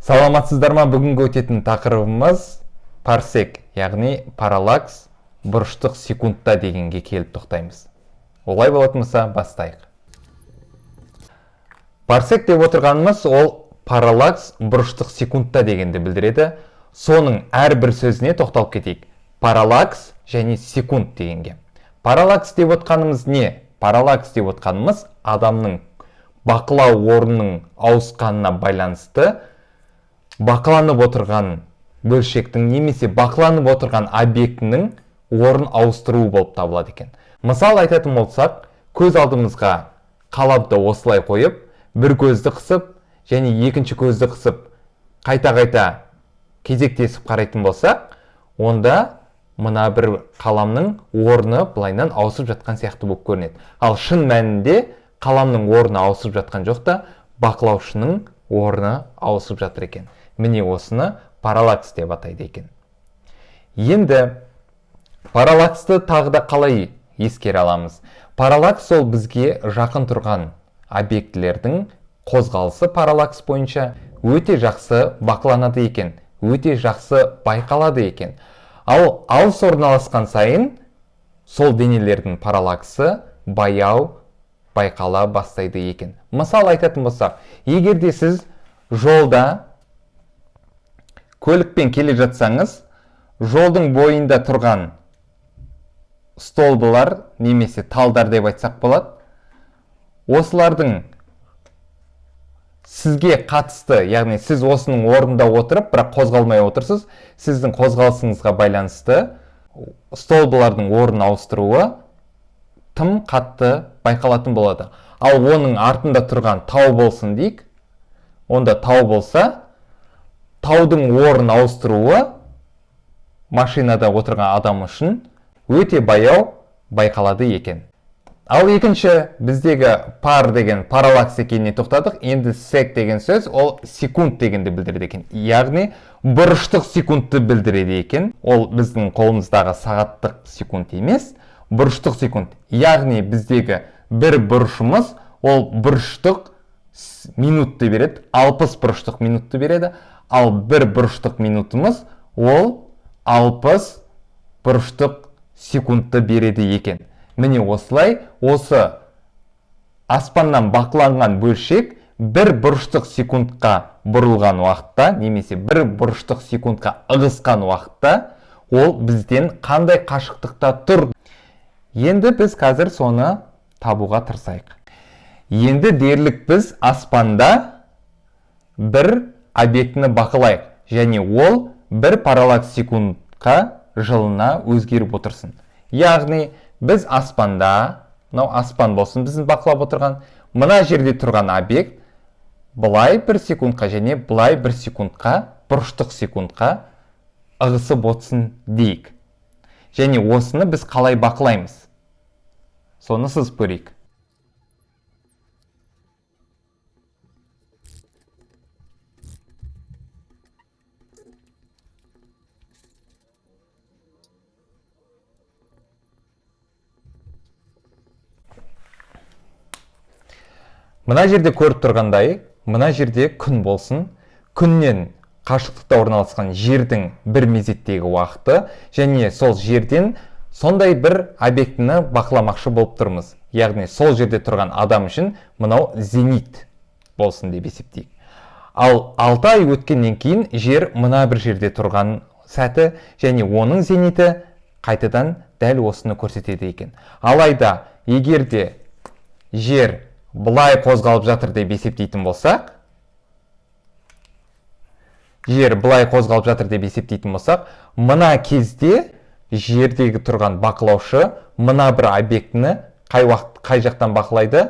Саламатсыздар ма? Бүгінгі өтетін тақырыбымыз парсек, яғни параллакс бұрыштық секундта дегенге келіп тоқтаймыз. Олай болатын болса, бастайық. Парсек деп отырғанымыз ол параллакс бұрыштық секундта дегенді білдіреді. Соның әрбір сөзіне тоқталып кетейік. Параллакс және секунд дегенге. Параллакс деп отқанымыз не? Параллакс деп отқанымыз адамның бақылау орнының ауысқанына байланысты бақыланып отырған бөлшектің немесе бақыланып отырған объектінің орын ауыстыруы болып табылады екен. Мысал айтатын болсақ, көз алдымызға қалапты осылай қойып, бір көзді қысып және екінші көзді қысып, қайта-қайта кезектесіп қарайтын болсақ, онда мына бір қаламның орны былайынан ауысып жатқан сияқты болып көрінеді. Ал шын мәнінде қаламның орны ауысып жатқан жоқ та, бақылаушының орны ауысып жатыр екен. Міне осыны параллакс деп атайды екен. Енді параллаксты тағы да қалай ескере аламыз? Параллакс ол бізге жақын тұрған объектілердің қозғалысы параллакс бойынша өте жақсы бақыланады екен, өте жақсы байқалады екен. Ал алыс орналасқан сайын сол денелердің параллаксы баяу байқала бастайды екен. Мысал айтатын болсақ, егер де сіз жолда көлікпен келе жатсаңыз, жолдың бойында тұрған столбылар немесе талдар деп айтсақ болады, осылардың сізге қатысты, яғни сіз осының орнында отырып, бірақ қозғалмай отырсыз, сіздің қозғалысыңызға байланысты столбылардың орнын ауыстыруы тым қатты байқалатын болады. Ал оның артында тұрған тау болсын дейік, онда тау болса, таудың орнын ауыстыруы машинада отырған адам үшін өте баяу байқалады екен. Ал екінші біздегі пар деген параллакс екеніне тоқтадық. Енді сек деген сөз ол секунд дегенді білдіреді екен. Яғни бұрыштық секундты білдіреді екен. Ол біздің қолымыздағы сағаттық секунд емес, бұрыштық секунд. Яғни біздегі бір бұрышымыз ол бұрыштық минутты береді, 60 бұрыштық минутты береді. Ал бір бұрыштық минутымыз ол 60 бұрыштық секундты береді екен. Міне осылай, осы аспаннан бақыланған бөлшек бір бұрыштық секундқа бұрылған уақытта, немесе бір бұрыштық секундқа ығысқан уақытта, ол бізден қандай қашықтықта тұр. Енді біз қазір соны табуға тырысайық. Енді дерлік біз аспанда бір объектіні бақылайық, және ол бір параллакс секундқа жылына өзгеріп отырсын. Яғни біз аспанда, мынау аспан болсын біздің бақылап отырған, мына жерде тұрған объект былай бір секундқа және былай бір секундқа, бұрыштық секундқа ығысып отырсын дейік. Және осыны біз қалай бақылаймыз? Соны сызып көрейік. Мына жерде көріп тұрғандай, мына жерде күн болсын, күннен қашықтықта орналасқан жердің бір мезеттегі уақыты, және сол жерден сондай бір объектіні бақыламақшы болып тұрмыз. Яғни сол жерде тұрған адам үшін мынау зенит болсын деп есептейік. Ал 6 ай өткеннен кейін жер мына бір жерде тұрған сәті, және оның зениті қайтадан дәл осыны көрсетеді екен. Алайда егер де жер былай қозғалып жатыр деп есептейтін болсақ, мына кезде жердегі тұрған бақылаушы мына бір объектіні қай жақтан бақылайды?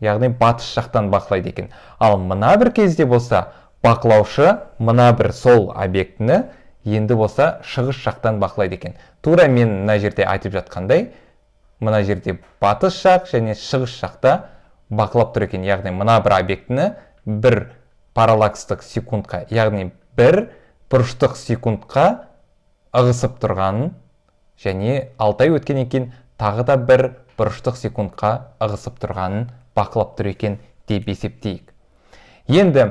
Яғни батыс жақтан бақылайды екен. Ал мына бір кезде болса, бақылаушы мына бір сол объектіні енді болса шығыс жақтан бақылайды екен. Тура мен мына жерде айтып жатқандай, мына жерде батыс жақ және шығыс жақта бақылап тұр екен. Яғни мына бір объектіні бір параллакстық секундқа, яғни бір бұрыштық секундқа ығысып тұрғанын, және 6 ай өткеннен кейін тағы да бір бұрыштық секундқа ығысып тұрғанын бақылап тұр екен деп есептейік. Енді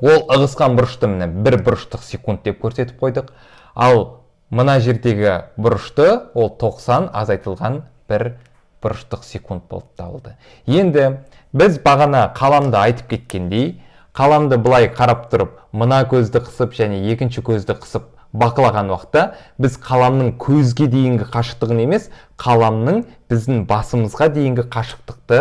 Ол ығысқан бұрышты міне 1 бұрыштық секунд деп көрсетіп қойдық. Ал мына жердегі бұрышты ол 90 азайтылған 1 бұрыштық секунд болып табылды. Енді біз бағана қаламды айтып кеткендей, қаламды былай қарап тұрып, мына көзді қысып және екінші көзді қысып бақылаған уақытта біз қаламның көзге дейінгі қашықтығын емес, қаламның біздің басымызға дейінгі қашықтықты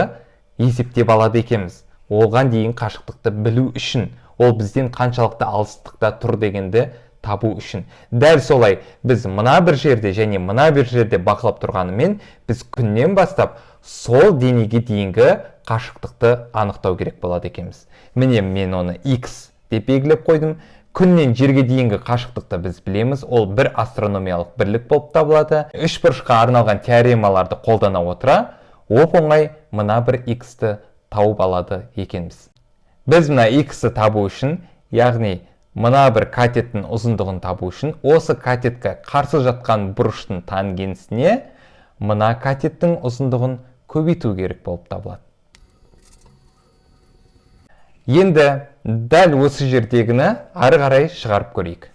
есептеп алады екенбіз. Оған дейін қашықтықты білу үшін, ол бізден қаншалықты алыстықта тұр дегенді табу үшін. Дәл солай біз мына бір жерде және мына бір жерде бақылап тұрғанымен, біз күннен бастап сол денеге дейінгі қашықтықты анықтау керек болады екенбіз. Міне мен оны X деп белгілеп қойдым. Күннен жерге дейінгі қашықтықты біз білеміз, ол бір астрономиялық бірлік болып табылады. Үш бұрышқа арналған теоремаларды қолдана отыра, оп-оңай мына бір X-ті тауып алады екенбіз. Біз мына X-ті табу үшін, яғни мына бір катеттің ұзындығын табу үшін, осы катетке қарсы жатқан бұрыштың тангенсіне мына катеттің ұзындығын көбейту керек болып табылады. Енді дәл осы жердегіні ары қарай шығарып көрейік.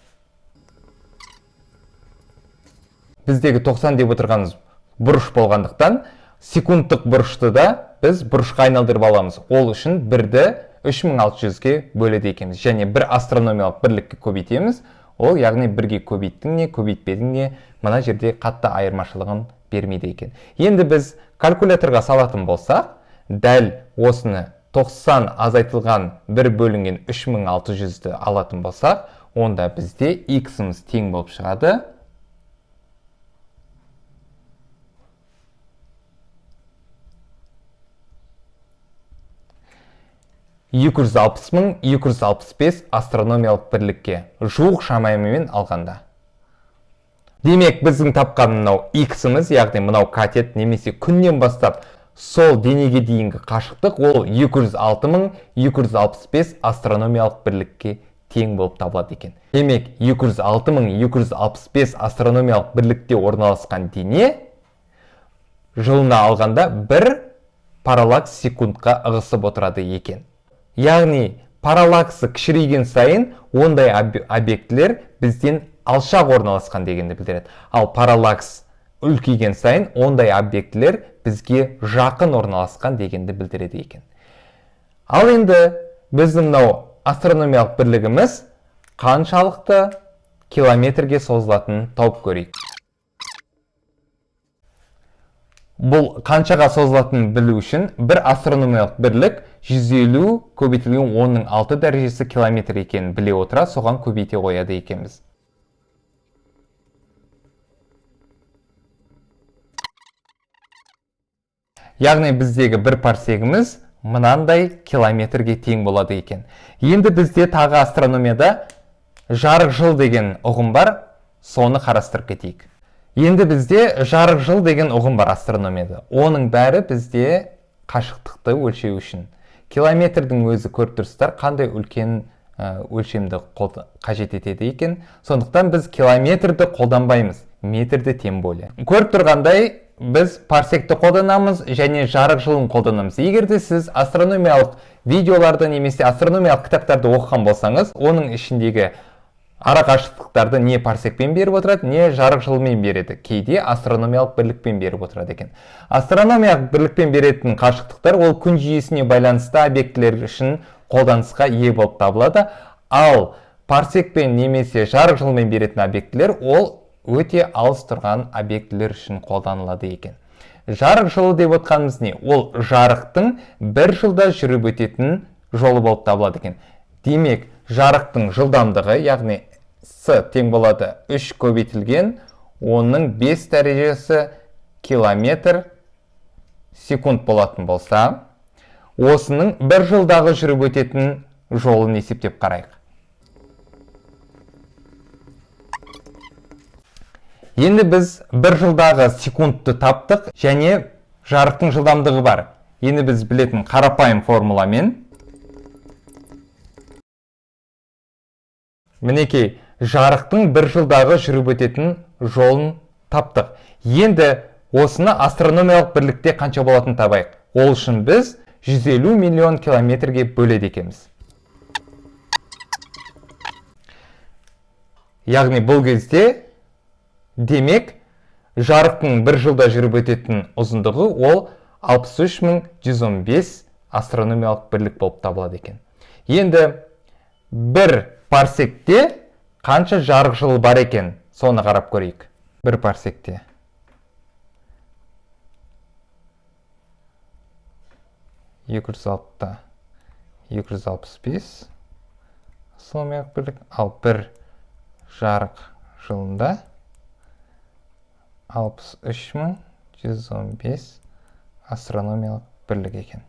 Біздегі 90 деп отырғанымыз бұрыш болғандықтан, секундтық бұрышты да біз бұрышқа айналдырып аламыз. Ол үшін 1-ді 3600-ге бөледі екенбіз. Және бір астрономиялық бірлікке көбейтеміз. Ол яғни 1-ге көбейттің не, көбейтпедің не, мына жерде қатты айырмашылығын бермейді екен. Енді біз калькуляторға салатын болсақ, дәл осыны 90 азайтылған 1 бөлінген 3600-ді алатын болсақ, онда бізде X-іміз тең болып шығады. (260.265 астрономиялық бірлікке жуық шамамен алғанда. Демек, біздің тапқан мынау X-іміз, яғни мынау катет немесе күннен бастап сол денеге дейінгі қашықтық, ол 206.265 астрономиялық бірлікке тең болып табылады екен. Демек, 206.265 астрономиялық бірлікте орналасқан дене жылына алғанда 1 параллакс секундқа ығысып отырады екен. Яғни, параллаксы кішірейген сайын ондай объектілер бізден алшақ орналасқан дегенді білдіреді. Ал параллакс үлкейген сайын ондай объектілер бізге жақын орналасқан дегенді білдіреді екен. Ал енді біздің мынау астрономиялық бірлігіміз қаншалықты километрге созылатынын тауып көрейік. Бұл қаншаға созылатынын білу үшін бір астрономиялық бірлік 150 көбейтілген 10-6 дәрежесі километр екенін біле отыра, соған көбейте қояды екенбіз. Яғни біздегі бір парсегіміз мынандай километрге тең болады екен. Енді бізде тағы астрономияда жарық жыл деген ұғым бар, соны қарастырып кетейік. Енді бізде жарық жыл деген ұғым бар астрономияда. Оның бәрі бізде қашықтықты өлшеу үшін. Километрдің өзі көріп тұрсыздар, қандай үлкен өлшемді қажет етеді екен. Сондықтан біз километрді қолданбаймыз, метрді тем более. Көріп тұрғандай, біз парсекті қолданамыз және жарық жылын қолданамыз. Егерде сіз астрономиялық видеоларды немесе астрономиялық кітаптарды оқыған болсаңыз, оның ішіндегі ара қашықтықтарды не парсекпен беріп отырады, не жарық жылмен береді. Кейде астрономиялық бірлікпен беріп отырады екен. Астрономиялық бірлікпен беретін қашықтықтар ол күн жүйесіне байланысты объектілер үшін қолданысқа ие болып табылады. Ал парсекпен немесе жарық жылмен беретін объектілер ол өте алыс тұрған объектілер үшін қолданылады екен. Жарық жылы деп отқанымыз не? Ол жарықтың бір жылда жүріп өтетін жолы болып табылады екен. Демек, жарықтың жылдамдығы, яғни С тең болады 3 көбейтілген 10-5 дәрежесі километр секунд болатын болса, осының бір жылдағы жүріп өтетін жолын есептеп қарайық. Енді біз бір жылдағы секундты таптық және жарықтың жылдамдығы бар. Енді біз білетін қарапайым формуламен мінекей жарықтың бір жылдағы жүріп өтетін жолын таптық. Енді осыны астрономиялық бірлікте қанша болатын табайық. Ол үшін біз 150 миллион километрге бөледі екенбіз. Яғни бұл кезде демек жарықтың бір жылда жүріп өтетін ұзындығы ол 63115 астрономиялық бірлік болып табылады екен. Енді бір парсекте қанша жарық жылы бар екен, соны қарап көрейік. Бір парсекте 206-та 265 астрономиялық бірлік, ал бір жарық жылында 63115 астрономиялық бірлік екен.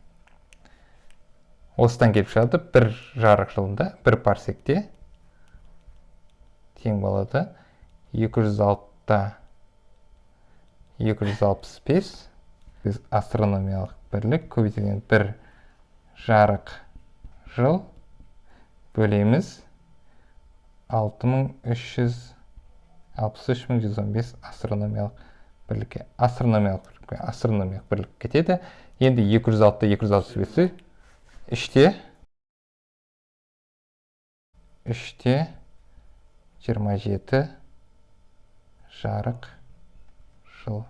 Осыдан келіп шығады, бір жарық жылында, бір парсекте тең болады 206-та 265 астрономиялық бірлік көбейтілген бір жарық жыл бөлеміз 63115 астрономиялық бірлікке. Астрономиялық бірлік кетеді. Енді 206-та 265-ті 3-те 27 жарық жыл.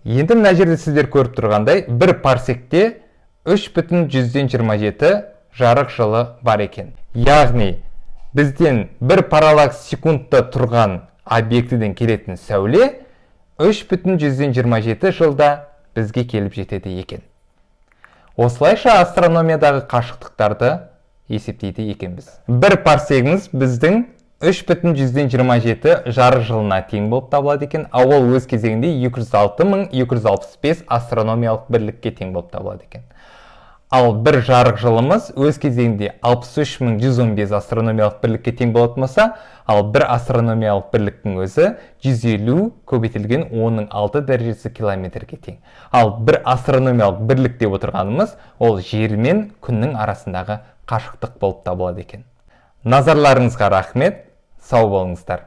Енді мына жерде сіздер көріп тұрғандай, бір парсекте 3,27 жарық жылы бар екен. Яғни, бізден бір параллакс секундта тұрған объектіден келетін сәуле 3,27 жылда бізге келіп жетеді екен. Осылайша астрономиядағы қашықтықтарды есептейді екенбіз. Бір парсегіміз біздің 3,27 жарық жылына тең болып табылады екен, ал ол өз кезегінде 206.265 астрономиялық бірлікке тең болып табылады екен. Ал бір жарық жылымыз өз кезегінде 63.115 астрономиялық бірлікке тең болатын болса, ал бір астрономиялық бірліктің өзі 150 көбейтілген 10-6 дәрежесі километрге тең. Ал бір астрономиялық бірлік деп отырғанымыз ол жер мен күннің арасындағы қашықтық болып табылады екен. Назарларыңызға рахмет, сау болыңыздар.